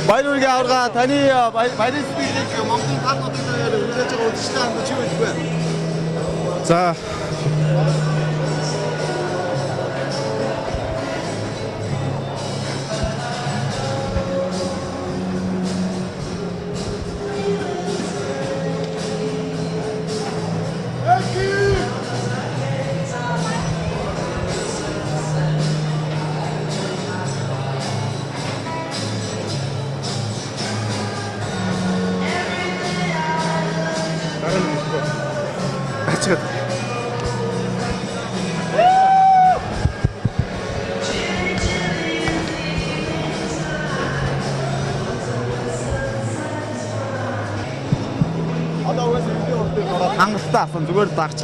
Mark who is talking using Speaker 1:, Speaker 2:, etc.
Speaker 1: баяр аварга таны баярын спичийг Монголын тал нутгийн талаар хүлээж байгаа үзэгчтэй хамт чи хэлэх вэ?
Speaker 2: За ачаад
Speaker 1: Одоо уус видео хүртэл хангалттай асан зүгээр дагч.